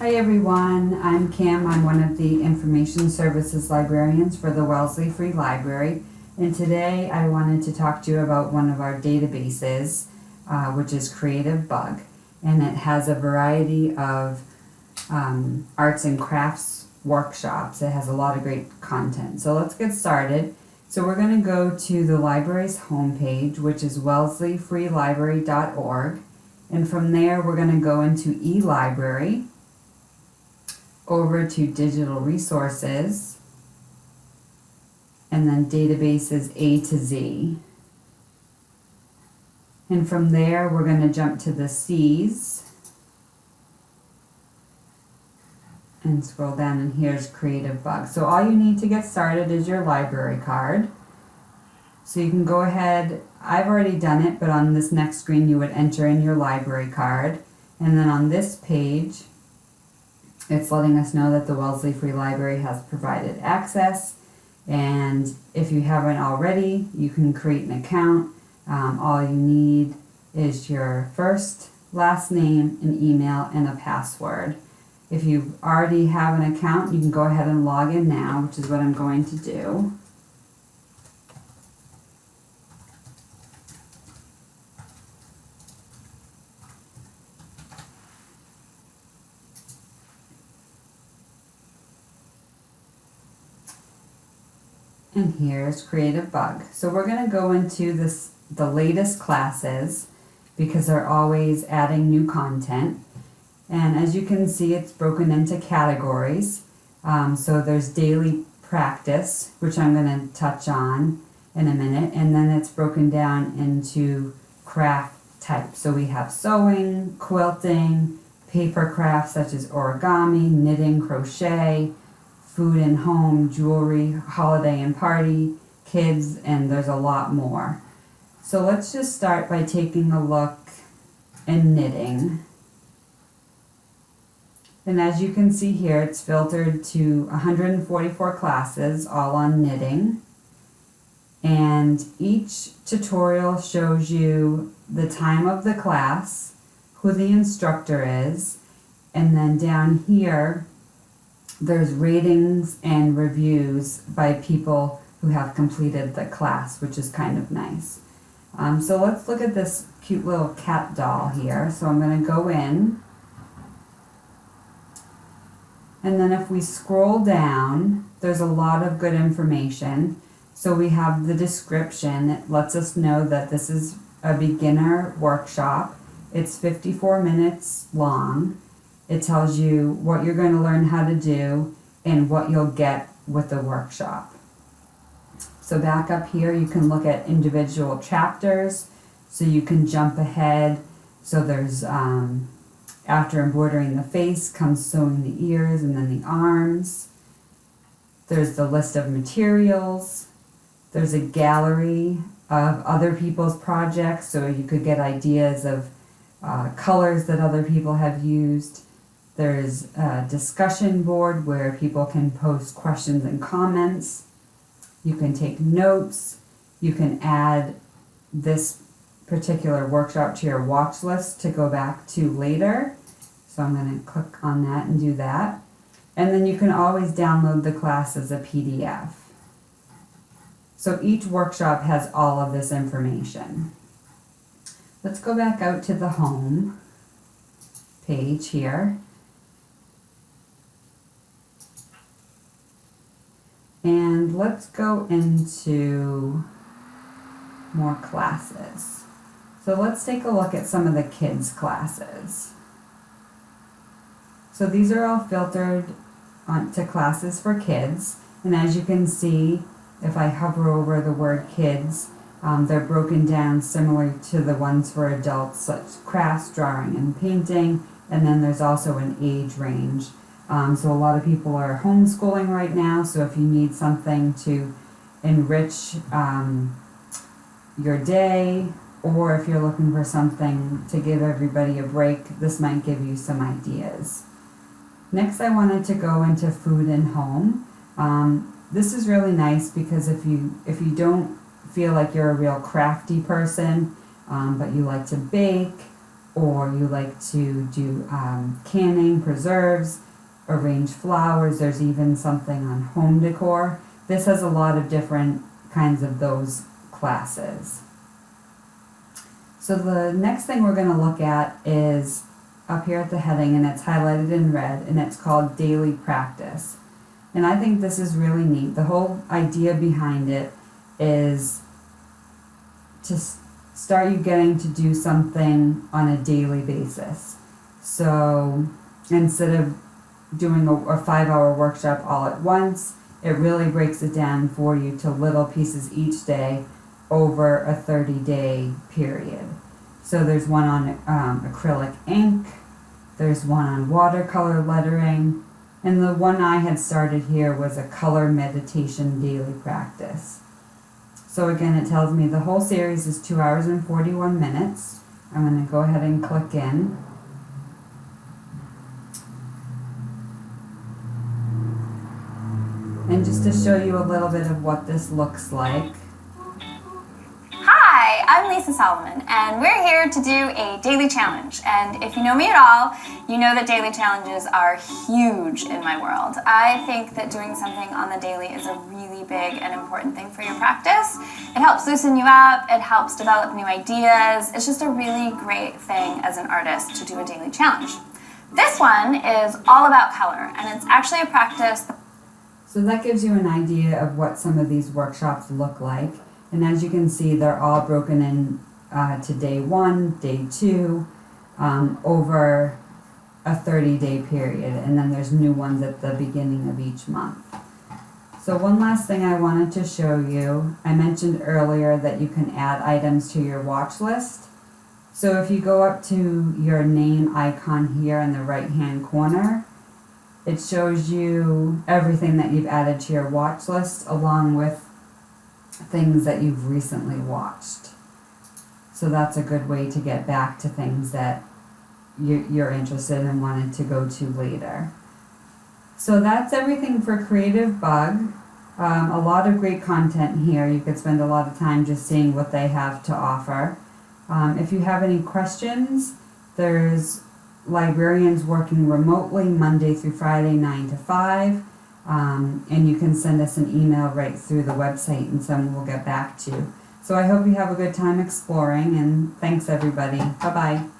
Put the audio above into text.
Hi everyone, I'm Kim. I'm one of the Information Services Librarians for the Wellesley Free Library, and today I wanted to talk to you about one of our databases, which is Creativebug, and it has a variety of arts and crafts workshops. It has a lot of great content. So let's get started. So we're going to go to the library's homepage, which is wellesleyfreelibrary.org, and from there we're going to go into eLibrary, over to digital resources, and then databases A to Z. And from there we're going to jump to the C's and scroll down, and here's Creativebug. So all you need to get started is your library card. So you can go ahead, I've already done it, but on this next screen you would enter in your library card, and then on this page it's letting us know that the Wellesley Free Library has provided access, and if you haven't already, you can create an account. All you need is your first, last name, an email, and a password. If you already have an account, you can go ahead and log in now, which is what I'm going to do. And here's Creativebug. So we're going to go into the latest classes because they're always adding new content. And as you can see, it's broken into categories. So there's daily practice, which I'm going to touch on in a minute. And then it's broken down into craft types. So we have sewing, quilting, paper crafts such as origami, knitting, crochet, food and home, jewelry, holiday and party, kids, and there's a lot more. So let's just start by taking a look in knitting. And as you can see here, it's filtered to 144 classes, all on knitting. And each tutorial shows you the time of the class, who the instructor is, and then down here there's ratings and reviews by people who have completed the class, which is kind of nice. So let's look at this cute little cat doll here. So I'm going to go in, and then if we scroll down, there's a lot of good information. So we have the description. It lets us know that this is a beginner workshop. It's 54 minutes long. It tells you what you're going to learn how to do and what you'll get with the workshop. So back up here you can look at individual chapters, so you can jump ahead. So there's after embroidering the face comes sewing the ears and then the arms. There's the list of materials. There's a gallery of other people's projects, so you could get ideas of colors that other people have used. There's a discussion board where people can post questions and comments. You can take notes. You can add this particular workshop to your watch list to go back to later. So I'm going to click on that and do that. And then you can always download the class as a PDF. So each workshop has all of this information. Let's go back out to the home page here. And let's go into more classes. So let's take a look at some of the kids' classes. So these are all filtered onto classes for kids. And as you can see, if I hover over the word kids, they're broken down similar to the ones for adults, such as crafts, drawing, and painting. And then there's also an age range. So a lot of people are homeschooling right now, so if you need something to enrich your day, or if you're looking for something to give everybody a break, this might give you some ideas. Next, I wanted to go into food and home. This is really nice because if you don't feel like you're a real crafty person, but you like to bake, or you like to do canning, preserves, arrange flowers. There's even something on home decor. This has a lot of different kinds of those classes. So the next thing we're going to look at is up here at the heading, and it's highlighted in red, and it's called Daily Practice. And I think this is really neat. The whole idea behind it is to start you getting to do something on a daily basis. So instead of doing a 5-hour workshop all at once, it really breaks it down for you to little pieces each day over a 30-day period. So there's one on acrylic ink, there's one on watercolor lettering, and the one I had started here was a color meditation daily practice. So again, it tells me the whole series is 2 hours and 41 minutes. I'm going to go ahead and click in. And just to show you a little bit of what this looks like. Hi, I'm Lisa Solomon, and we're here to do a daily challenge. And if you know me at all, you know that daily challenges are huge in my world. I think that doing something on the daily is a really big and important thing for your practice. It helps loosen you up, it helps develop new ideas. It's just a really great thing as an artist to do a daily challenge. This one is all about color, and it's actually a practice. So that gives you an idea of what some of these workshops look like. And as you can see, they're all broken in to day 1, day 2, over a 30-day period. And then there's new ones at the beginning of each month. So one last thing I wanted to show you, I mentioned earlier that you can add items to your watch list. So if you go up to your name icon here in the right-hand corner, it shows you everything that you've added to your watch list along with things that you've recently watched. So that's a good way to get back to things that you're interested in and wanted to go to later. So that's everything for Creativebug. A lot of great content here. You could spend a lot of time just seeing what they have to offer. If you have any questions, there's librarians working remotely Monday through Friday, 9 to 5. And you can send us an email right through the website and someone will get back to you. So I hope you have a good time exploring, and thanks everybody. Bye-bye.